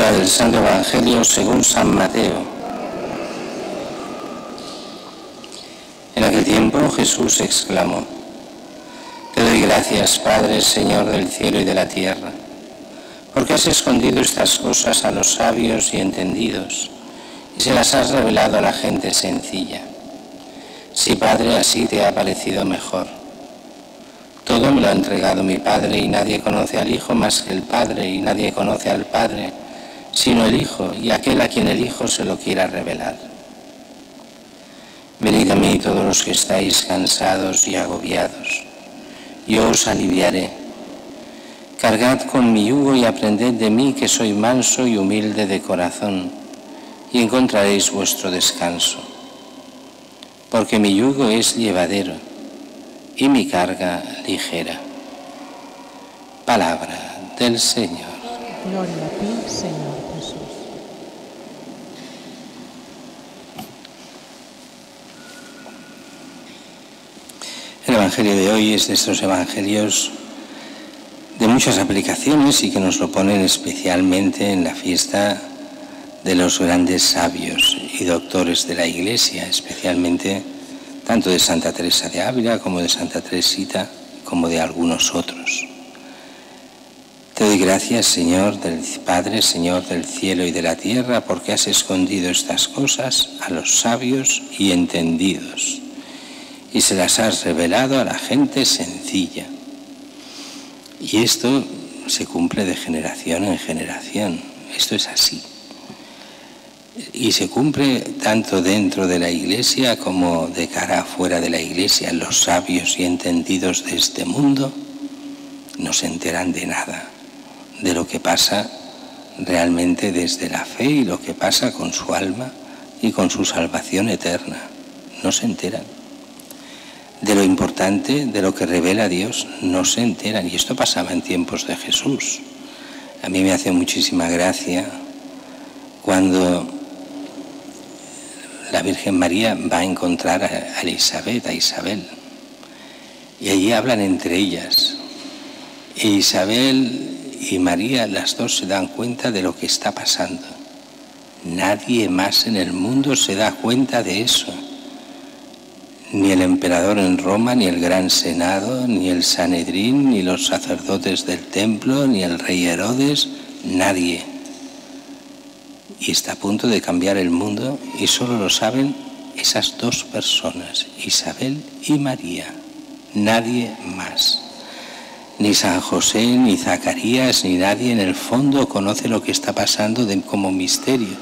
Lectura del Santo Evangelio según San Mateo. En aquel tiempo Jesús exclamó: Te doy gracias, Padre, Señor del cielo y de la tierra, porque has escondido estas cosas a los sabios y entendidos y se las has revelado a la gente sencilla. Sí, Padre, así te ha parecido mejor. Todo me lo ha entregado mi Padre, y nadie conoce al Hijo más que el Padre, y nadie conoce al Padre sino el Hijo, y aquel a quien el Hijo se lo quiera revelar. Venid a mí todos los que estáis cansados y agobiados, yo os aliviaré. Cargad con mi yugo y aprended de mí, que soy manso y humilde de corazón, y encontraréis vuestro descanso. Porque mi yugo es llevadero y mi carga ligera. Palabra del Señor. Gloria a ti, Señor Jesús. El Evangelio de hoy es de estos evangelios de muchas aplicaciones y que nos lo ponen especialmente en la fiesta de los grandes sabios y doctores de la Iglesia, especialmente tanto de Santa Teresa de Ávila como de Santa Teresita, como de algunos otros. Te doy gracias, Señor del Padre, Señor del cielo y de la tierra, porque has escondido estas cosas a los sabios y entendidos, y se las has revelado a la gente sencilla. Y esto se cumple de generación en generación. Esto es así. Y se cumple tanto dentro de la Iglesia como de cara afuera de la Iglesia. Los sabios y entendidos de este mundo no se enteran de nada, de lo que pasa realmente desde la fe y lo que pasa con su alma y con su salvación eterna. No se enteran. De lo importante, de lo que revela Dios, no se enteran. Y esto pasaba en tiempos de Jesús. A mí me hace muchísima gracia cuando la Virgen María va a encontrar a Elizabeth, a Isabel, y allí hablan entre ellas. E Isabel y María, las dos, se dan cuenta de lo que está pasando. Nadie más en el mundo se da cuenta de eso. Ni el emperador en Roma, ni el gran senado, ni el Sanedrín, ni los sacerdotes del templo, ni el rey Herodes, nadie. Y está a punto de cambiar el mundo, y solo lo saben esas dos personas, Isabel y María, nadie más. Ni San José, ni Zacarías, ni nadie en el fondo conoce lo que está pasando como misterio,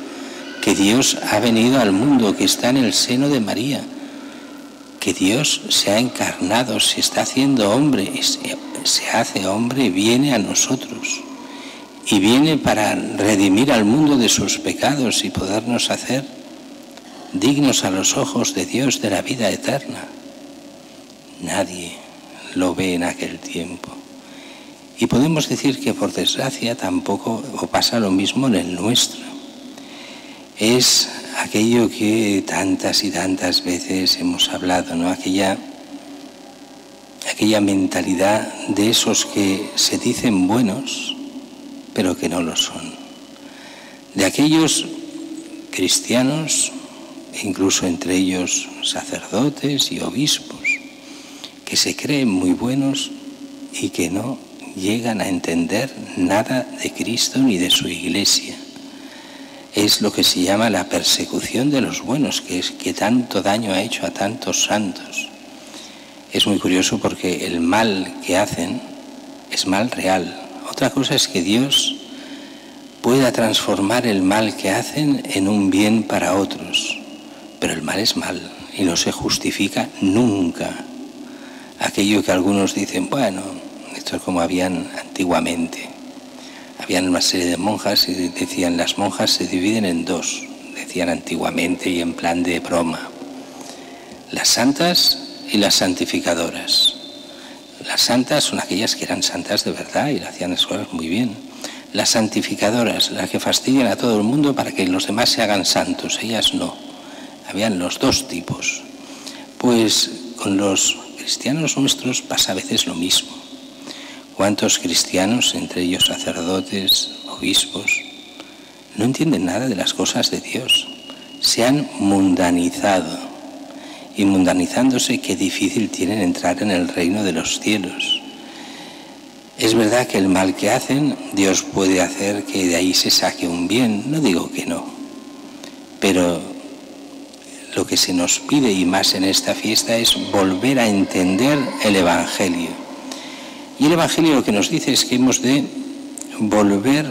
que Dios ha venido al mundo, que está en el seno de María, que Dios se ha encarnado, se está haciendo hombre, se hace hombre y viene a nosotros. Y viene para redimir al mundo de sus pecados y podernos hacer dignos a los ojos de Dios de la vida eterna. Nadie lo ve en aquel tiempo. Y podemos decir que por desgracia tampoco pasa lo mismo en el nuestro. Es aquello que tantas y tantas veces hemos hablado, ¿no? Aquella mentalidad de esos que se dicen buenos, pero que no lo son. De aquellos cristianos, incluso entre ellos sacerdotes y obispos, que se creen muy buenos y que no llegan a entender nada de Cristo ni de su Iglesia. Es lo que se llama la persecución de los buenos, que tanto daño ha hecho a tantos santos. Es muy curioso porque el mal que hacen es mal real. Otra cosa es que Dios pueda transformar el mal que hacen en un bien para otros. Pero el mal es mal y no se justifica nunca. Aquello que algunos dicen, bueno, esto es como habían antiguamente. Habían una serie de monjas y decían, las monjas se dividen en dos, decían antiguamente y en plan de broma. Las santas y las santificadoras. Las santas son aquellas que eran santas de verdad y hacían las cosas muy bien. Las santificadoras, las que fastidian a todo el mundo para que los demás se hagan santos, ellas no. Habían los dos tipos. Pues con los cristianos nuestros pasa a veces lo mismo. ¿Cuántos cristianos, entre ellos sacerdotes, obispos, no entienden nada de las cosas de Dios. Se han mundanizado. Y mundanizándose, qué difícil tienen entrar en el reino de los cielos. Es verdad que el mal que hacen, Dios puede hacer que de ahí se saque un bien. No digo que no. Pero lo que se nos pide, y más en esta fiesta, es volver a entender el Evangelio. Y el Evangelio lo que nos dice es que hemos de volver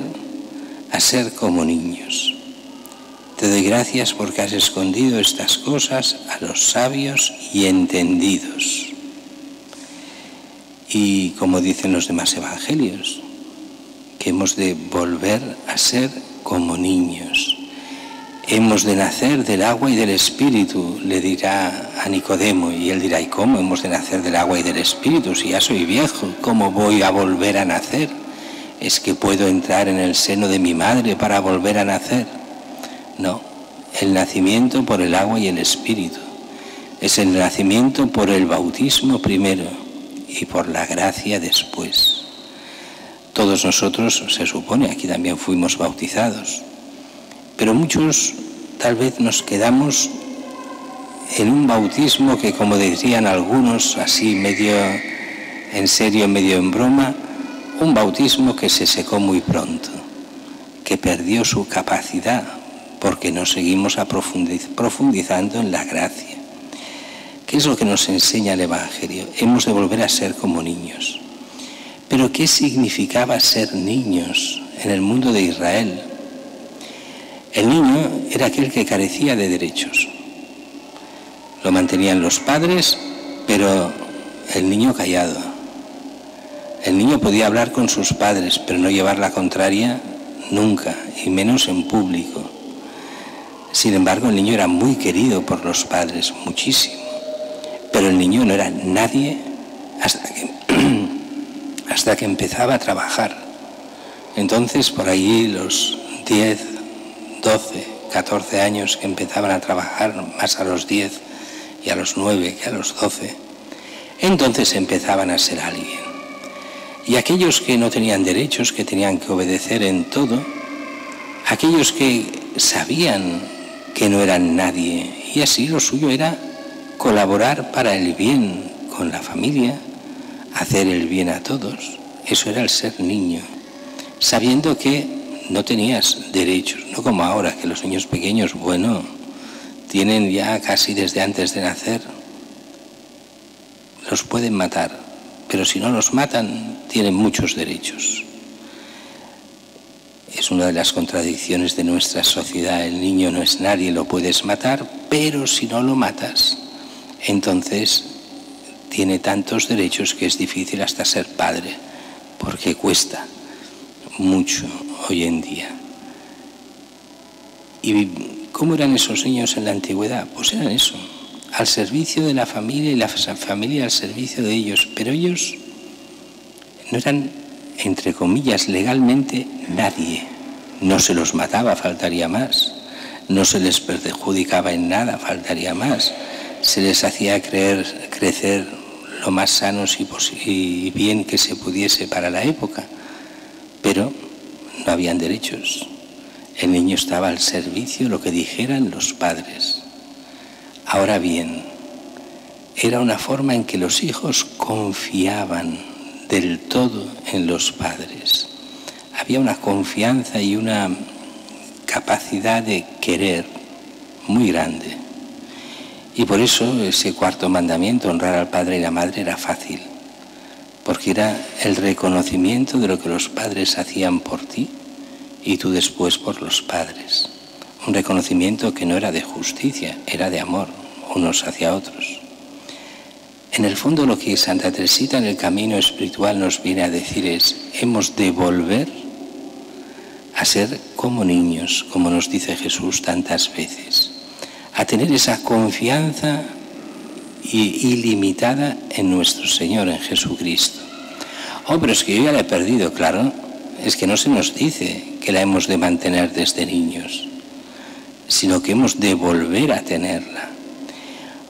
a ser como niños. Te doy gracias porque has escondido estas cosas a los sabios y entendidos. Y como dicen los demás evangelios, que hemos de volver a ser como niños. Hemos de nacer del agua y del Espíritu, le dirá a Nicodemo, y él dirá, ¿y cómo hemos de nacer del agua y del Espíritu? Si ya soy viejo, ¿cómo voy a volver a nacer? ¿Es que puedo entrar en el seno de mi madre para volver a nacer? No, el nacimiento por el agua y el Espíritu. Es el nacimiento por el bautismo primero y por la gracia después. Todos nosotros, se supone, aquí también fuimos bautizados, pero muchos tal vez nos quedamos en un bautismo que, como decían algunos, así medio en serio, medio en broma, un bautismo que se secó muy pronto, que perdió su capacidad porque no seguimos profundizando en la gracia. ¿Qué es lo que nos enseña el Evangelio? Hemos de volver a ser como niños. Pero ¿qué significaba ser niños en el mundo de Israel? El niño era aquel que carecía de derechos. Lo mantenían los padres, pero el niño callado. El niño podía hablar con sus padres, pero no llevar la contraria nunca, y menos en público. Sin embargo, el niño era muy querido por los padres, muchísimo. Pero el niño no era nadie hasta que empezaba a trabajar. Entonces, por allí los 10, 12, 14 años que empezaban a trabajar, más a los 10 y a los 9 que a los 12, entonces empezaban a ser alguien. Y aquellos que no tenían derechos, que tenían que obedecer en todo, aquellos que sabían que no eran nadie, y así lo suyo era colaborar para el bien con la familia, hacer el bien a todos. Eso era el ser niño, sabiendo que no tenías derechos, no como ahora, que los niños pequeños, bueno, tienen ya casi desde antes de nacer, los pueden matar, pero si no los matan, tienen muchos derechos. Es una de las contradicciones de nuestra sociedad. El niño no es nadie, lo puedes matar, pero si no lo matas, entonces tiene tantos derechos que es difícil hasta ser padre, porque cuesta mucho hoy en día. ¿Y cómo eran esos niños en la antigüedad? Pues eran eso, al servicio de la familia y la familia al servicio de ellos, pero ellos no eran, entre comillas, legalmente nadie. No se los mataba, faltaría más. No se les perjudicaba en nada, faltaría más. Se les hacía crecer lo más sanos y bien que se pudiese para la época, pero no habían derechos. El niño estaba al servicio de lo que dijeran los padres. Ahora bien, era una forma en que los hijos confiaban del todo en los padres. Había una confianza y una capacidad de querer muy grande. Y por eso ese cuarto mandamiento, honrar al padre y la madre, era fácil, porque era el reconocimiento de lo que los padres hacían por ti y tú después por los padres. Un reconocimiento que no era de justicia, era de amor, unos hacia otros. En el fondo, lo que Santa Teresita en el camino espiritual nos viene a decir es: hemos de volver a ser como niños, como nos dice Jesús tantas veces, a tener esa confianza ilimitada en nuestro Señor, en Jesucristo. Oh, pero es que yo ya la he perdido, claro. Es que no se nos dice que la hemos de mantener desde niños, sino que hemos de volver a tenerla.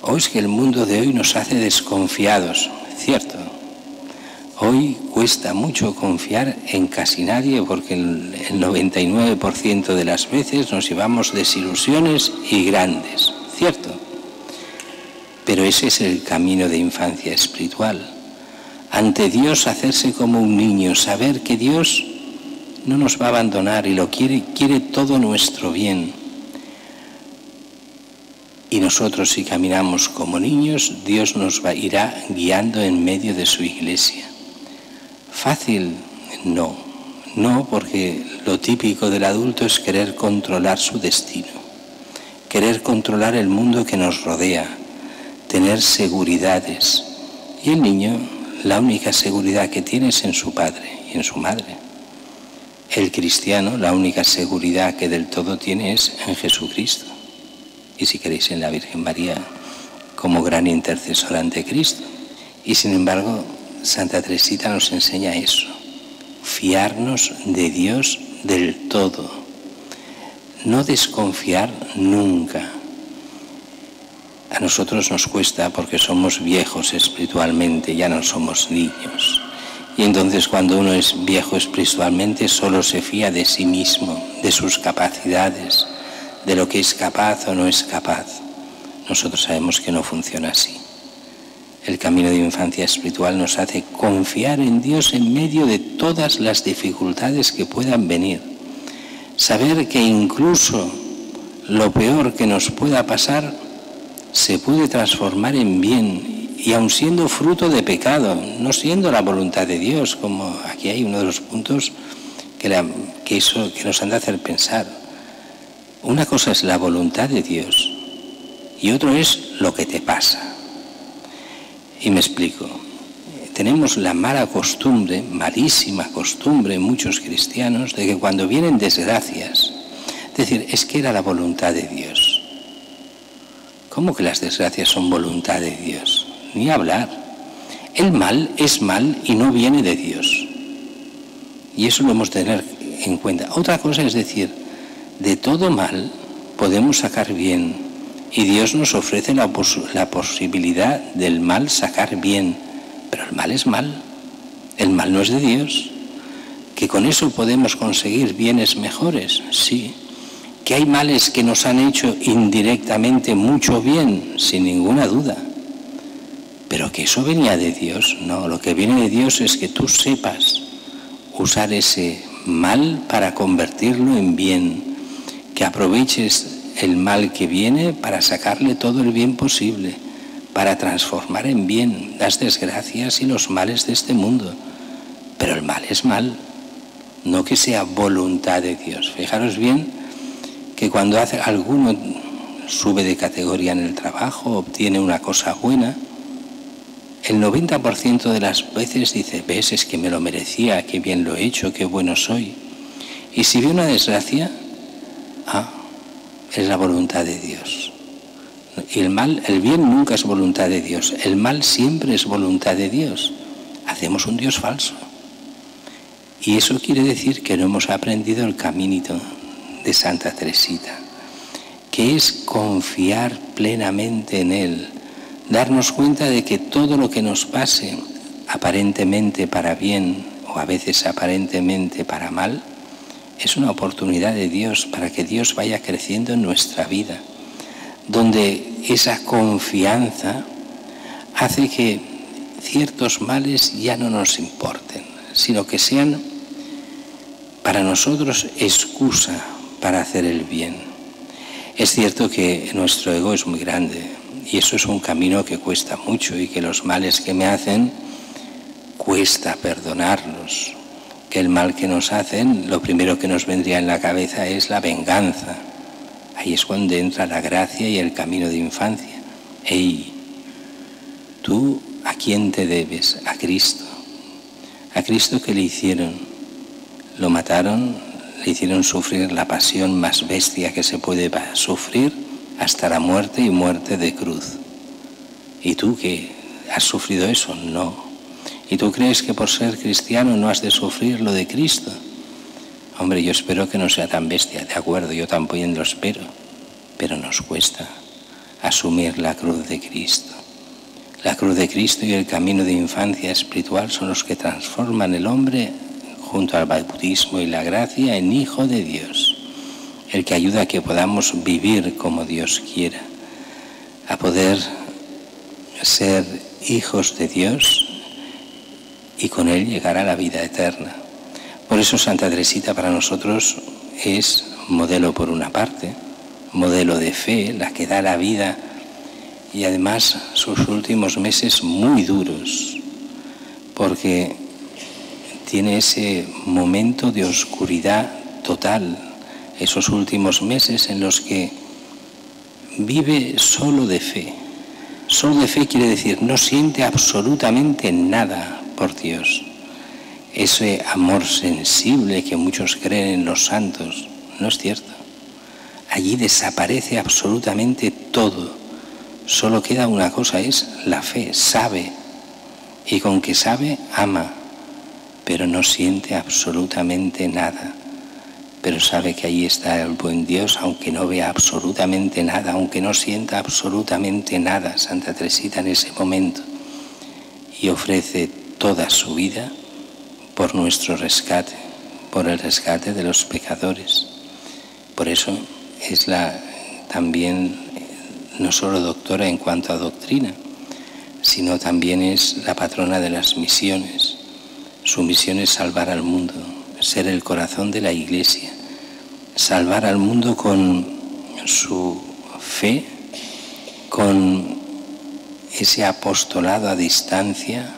O es que el mundo de hoy nos hace desconfiados, cierto. Hoy cuesta mucho confiar en casi nadie porque el 99% de las veces nos llevamos desilusiones y grandes, ¿cierto? Pero ese es el camino de infancia espiritual. Ante Dios hacerse como un niño, saber que Dios no nos va a abandonar y lo quiere todo nuestro bien. Y nosotros, si caminamos como niños, Dios nos irá guiando en medio de su iglesia. Fácil, no, porque lo típico del adulto es querer controlar su destino, querer controlar el mundo que nos rodea, tener seguridades. Y el niño, la única seguridad que tiene es en su padre y en su madre. El cristiano, la única seguridad que del todo tiene es en Jesucristo. Y si queréis en la Virgen María como gran intercesora ante Cristo. Y sin embargo, Santa Teresita nos enseña eso, fiarnos de Dios del todo, no desconfiar nunca. A nosotros nos cuesta porque somos viejos espiritualmente, ya no somos niños. Y entonces cuando uno es viejo espiritualmente solo se fía de sí mismo, de sus capacidades, de lo que es capaz o no es capaz. Nosotros sabemos que no funciona así. El camino de infancia espiritual nos hace confiar en Dios en medio de todas las dificultades que puedan venir. Saber que incluso lo peor que nos pueda pasar se puede transformar en bien y aun siendo fruto de pecado, no siendo la voluntad de Dios, como aquí hay uno de los puntos que nos han de hacer pensar. Una cosa es la voluntad de Dios y otro es lo que te pasa. Y me explico. Tenemos la mala costumbre, malísima costumbre en muchos cristianos, de que cuando vienen desgracias, decir, es que era la voluntad de Dios. ¿Cómo que las desgracias son voluntad de Dios? Ni hablar. El mal es mal y no viene de Dios. Y eso lo hemos de tener en cuenta. Otra cosa es decir, de todo mal podemos sacar bien. Y Dios nos ofrece la posibilidad del mal sacar bien. Pero el mal es mal. El mal no es de Dios. ¿Que con eso podemos conseguir bienes mejores? Sí. ¿Que hay males que nos han hecho indirectamente mucho bien? Sin ninguna duda. Pero que eso venía de Dios. No, lo que viene de Dios es que tú sepas usar ese mal para convertirlo en bien. Que aproveches el mal que viene para sacarle todo el bien posible, para transformar en bien las desgracias y los males de este mundo. Pero el mal es mal, no que sea voluntad de Dios. Fijaros bien que cuando alguno sube de categoría en el trabajo, obtiene una cosa buena, el 90% de las veces dice, ves, es que me lo merecía, qué bien lo he hecho, qué bueno soy. Y si ve una desgracia, es la voluntad de Dios. Y el bien nunca es voluntad de Dios. El mal siempre es voluntad de Dios. Hacemos un Dios falso. Y eso quiere decir que no hemos aprendido el caminito de Santa Teresita, que es confiar plenamente en Él, darnos cuenta de que todo lo que nos pase, aparentemente para bien o a veces aparentemente para mal, es una oportunidad de Dios para que Dios vaya creciendo en nuestra vida, donde esa confianza hace que ciertos males ya no nos importen, sino que sean para nosotros excusa para hacer el bien. Es cierto que nuestro ego es muy grande y eso es un camino que cuesta mucho y que los males que me hacen cuesta perdonarlos. Que el mal que nos hacen, lo primero que nos vendría en la cabeza es la venganza. Ahí es cuando entra la gracia y el camino de infancia. ¡Ey! ¿Tú a quién te debes? A Cristo. ¿A Cristo qué le hicieron? Lo mataron, le hicieron sufrir la pasión más bestia que se puede sufrir, hasta la muerte y muerte de cruz. ¿Y tú qué? ¿Has sufrido eso? No. ¿Y tú crees que por ser cristiano no has de sufrir lo de Cristo? Hombre, yo espero que no sea tan bestia, de acuerdo, yo también lo espero, pero nos cuesta asumir la cruz de Cristo. La cruz de Cristo y el camino de infancia espiritual son los que transforman el hombre, junto al bautismo y la gracia, en hijo de Dios, el que ayuda a que podamos vivir como Dios quiera, a poder ser hijos de Dios y con Él llegar a la vida eterna. Por eso Santa Teresita para nosotros es modelo por una parte, modelo de fe, la que da la vida, y además sus últimos meses muy duros, porque tiene ese momento de oscuridad total, esos últimos meses en los que vive solo de fe. Solo de fe quiere decir no siente absolutamente nada por Dios. Ese amor sensible que muchos creen en los santos, no es cierto. Allí desaparece absolutamente todo. Solo queda una cosa, es la fe, sabe. Y con que sabe, ama, pero no siente absolutamente nada. Pero sabe que ahí está el buen Dios, aunque no vea absolutamente nada, aunque no sienta absolutamente nada, Santa Teresita en ese momento. Y ofrece toda su vida por nuestro rescate, por el rescate de los pecadores. Por eso es también no solo doctora en cuanto a doctrina, sino también es la patrona de las misiones. Su misión es salvar al mundo, ser el corazón de la Iglesia, salvar al mundo con su fe, con ese apostolado a distancia,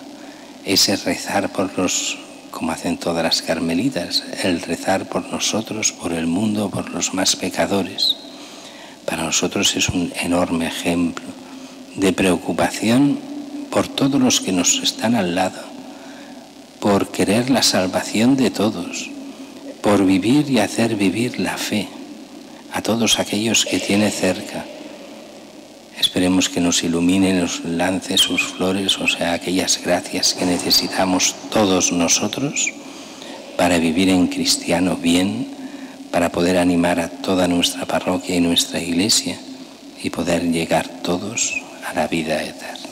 ese rezar por los, como hacen todas las carmelitas, el rezar por nosotros, por el mundo, por los más pecadores. Para nosotros es un enorme ejemplo de preocupación por todos los que nos están al lado, por querer la salvación de todos, por vivir y hacer vivir la fe a todos aquellos que tiene cerca. Esperemos que nos ilumine, nos lance sus flores, o sea, aquellas gracias que necesitamos todos nosotros para vivir en cristiano bien, para poder animar a toda nuestra parroquia y nuestra iglesia y poder llegar todos a la vida eterna.